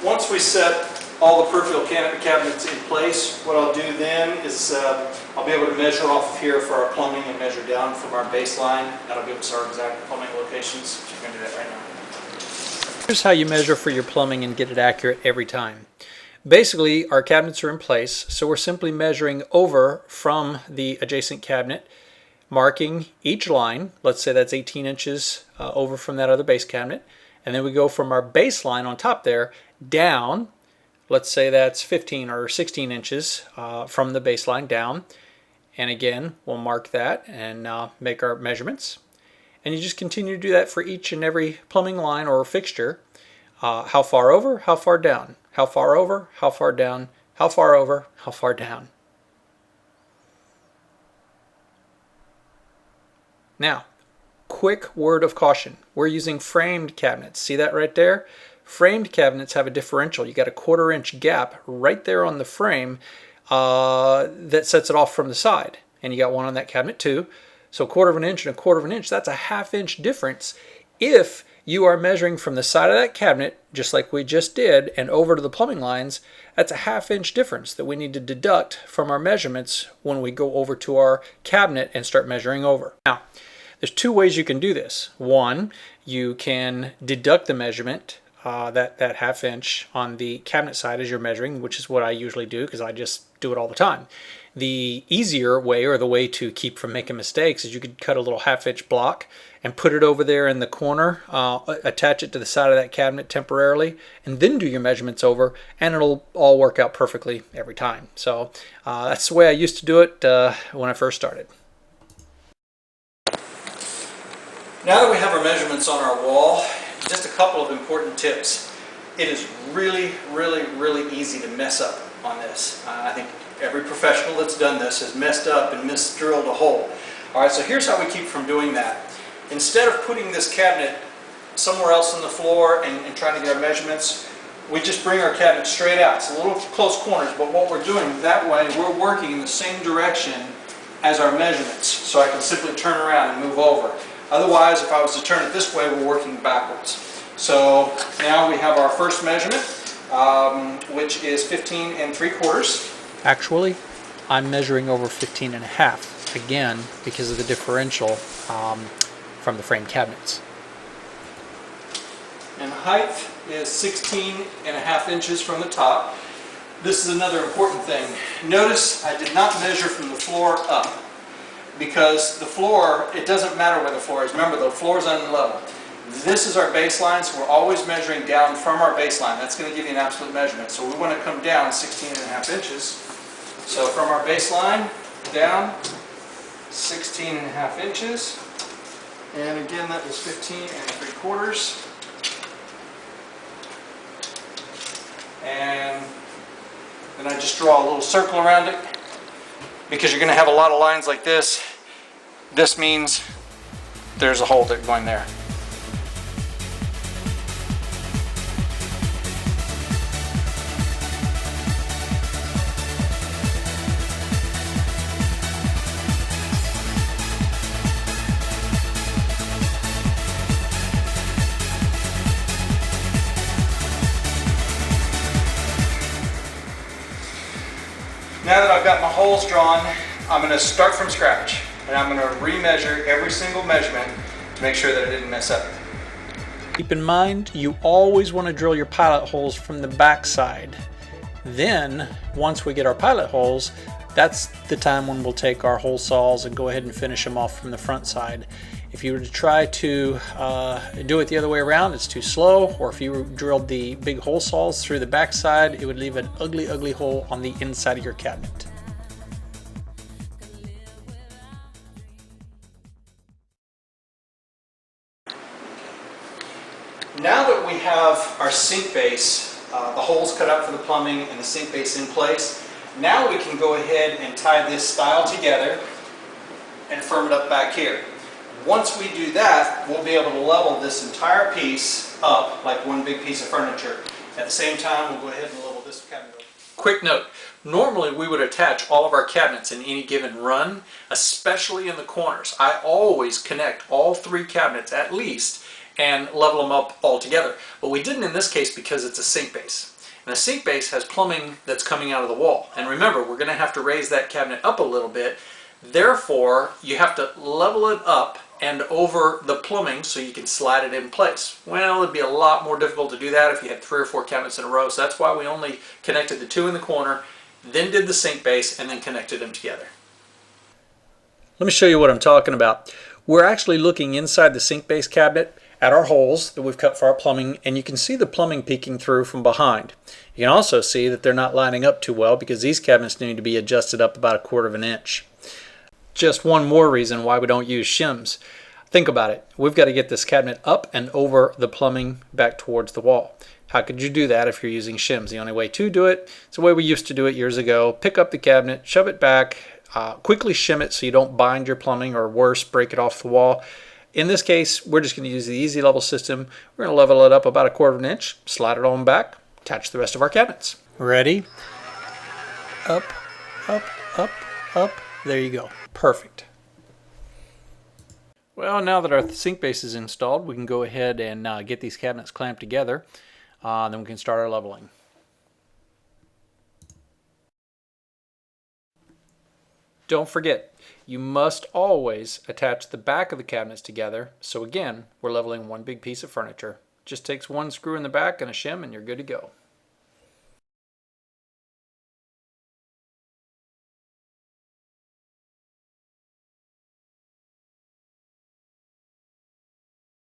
Once we set all the peripheral cabinets in place, what I'll do then is I'll be able to measure off of here for our plumbing and measure down from our baseline. That'll give us our exact plumbing locations. So we're going to do that right now. Here's how you measure for your plumbing and get it accurate every time. Basically, our cabinets are in place, so we're simply measuring over from the adjacent cabinet, marking each line. Let's say that's 18 inches over from that other base cabinet. And then we go from our baseline on top there down. Let's say that's 15 or 16 inches from the baseline down. And again, we'll mark that and make our measurements. And you just continue to do that for each and every plumbing line or fixture. How far over, how far down, how far over, how far down, how far over, how far down. Now, quick word of caution. We're using framed cabinets. See that right there? Framed cabinets have a differential. You got a 1/4 inch gap right there on the frame that sets it off from the side. And you got one on that cabinet too. So 1/4 inch and 1/4 inch, that's a 1/2 inch difference. If you are measuring from the side of that cabinet, just like we just did, and over to the plumbing lines, that's a 1/2 inch difference that we need to deduct from our measurements when we go over to our cabinet and start measuring over. Now, there's two ways you can do this. One, you can deduct the measurement, that 1/2 inch on the cabinet side as you're measuring, which is what I usually do because I just do it all the time. The easier way, or the way to keep from making mistakes, is you could cut a little 1/2 inch block and put it over there in the corner, attach it to the side of that cabinet temporarily, and then do your measurements over, and it'll all work out perfectly every time. So that's the way I used to do it when I first started. Now that we have our measurements on our wall, just a couple of important tips. It is really, really, really easy to mess up on this. I think every professional that's done this has messed up and misdrilled a hole. Alright, so here's how we keep from doing that. Instead of putting this cabinet somewhere else on the floor and trying to get our measurements, we just bring our cabinet straight out. It's a little close corners, but what we're doing that way, we're working in the same direction as our measurements. So I can simply turn around and move over. Otherwise, if I was to turn it this way, we're working backwards. So now we have our first measurement, which is 15 3/4. Actually, I'm measuring over 15 1/2, again, because of the differential from the frame cabinets. And the height is 16 1/2 inches from the top. This is another important thing. Notice I did not measure from the floor up, because the floor, it doesn't matter where the floor is. Remember, the floor is unlevel. This is our baseline, so we're always measuring down from our baseline. That's going to give you an absolute measurement. So we want to come down 16 1/2 inches. So from our baseline down 16 1/2 inches. And again, that was 15 3/4. And then I just draw a little circle around it, because you're going to have a lot of lines like this. This means there's a hole going there. Now that I've got my holes drawn, I'm going to start from scratch, and I'm going to remeasure every single measurement to make sure that I didn't mess up. Keep in mind, you always want to drill your pilot holes from the back side. Then, once we get our pilot holes, that's the time when we'll take our hole saws and go ahead and finish them off from the front side. If you were to try to do it the other way around, it's too slow, or if you drilled the big hole saws through the back side, it would leave an ugly, ugly hole on the inside of your cabinet. Now that we have our sink base, the holes cut out for the plumbing and the sink base in place, now we can go ahead and tie this stile together and firm it up back here. Once we do that, we'll be able to level this entire piece up like one big piece of furniture. At the same time, we'll go ahead and level this cabinet up. Quick note, normally we would attach all of our cabinets in any given run, especially in the corners. I always connect all 3 cabinets at least and level them up all together. But we didn't in this case because it's a sink base. And the sink base has plumbing that's coming out of the wall. And remember, we're going to have to raise that cabinet up a little bit. Therefore, you have to level it up and over the plumbing so you can slide it in place. Well, it'd be a lot more difficult to do that if you had 3 or 4 cabinets in a row. So that's why we only connected the 2 in the corner, then did the sink base, and then connected them together. Let me show you what I'm talking about. We're actually looking inside the sink base cabinet at our holes that we've cut for our plumbing, and you can see the plumbing peeking through from behind. You can also see that they're not lining up too well because these cabinets need to be adjusted up about 1/4 of an inch. Just one more reason why we don't use shims. Think about it. We've got to get this cabinet up and over the plumbing back towards the wall. How could you do that if you're using shims? The only way to do it is the way we used to do it years ago. Pick up the cabinet, shove it back, quickly shim it so you don't bind your plumbing or worse, break it off the wall. In this case, we're just going to use the easy level system. We're going to level it up about 1/4 of an inch, slide it on back, attach the rest of our cabinets. Ready? Up, up, up, up. There you go. Perfect. Well, now that our sink base is installed, we can go ahead and get these cabinets clamped together. Then we can start our leveling. Don't forget, you must always attach the back of the cabinets together. So again, we're leveling one big piece of furniture. Just takes one screw in the back and a shim and you're good to go.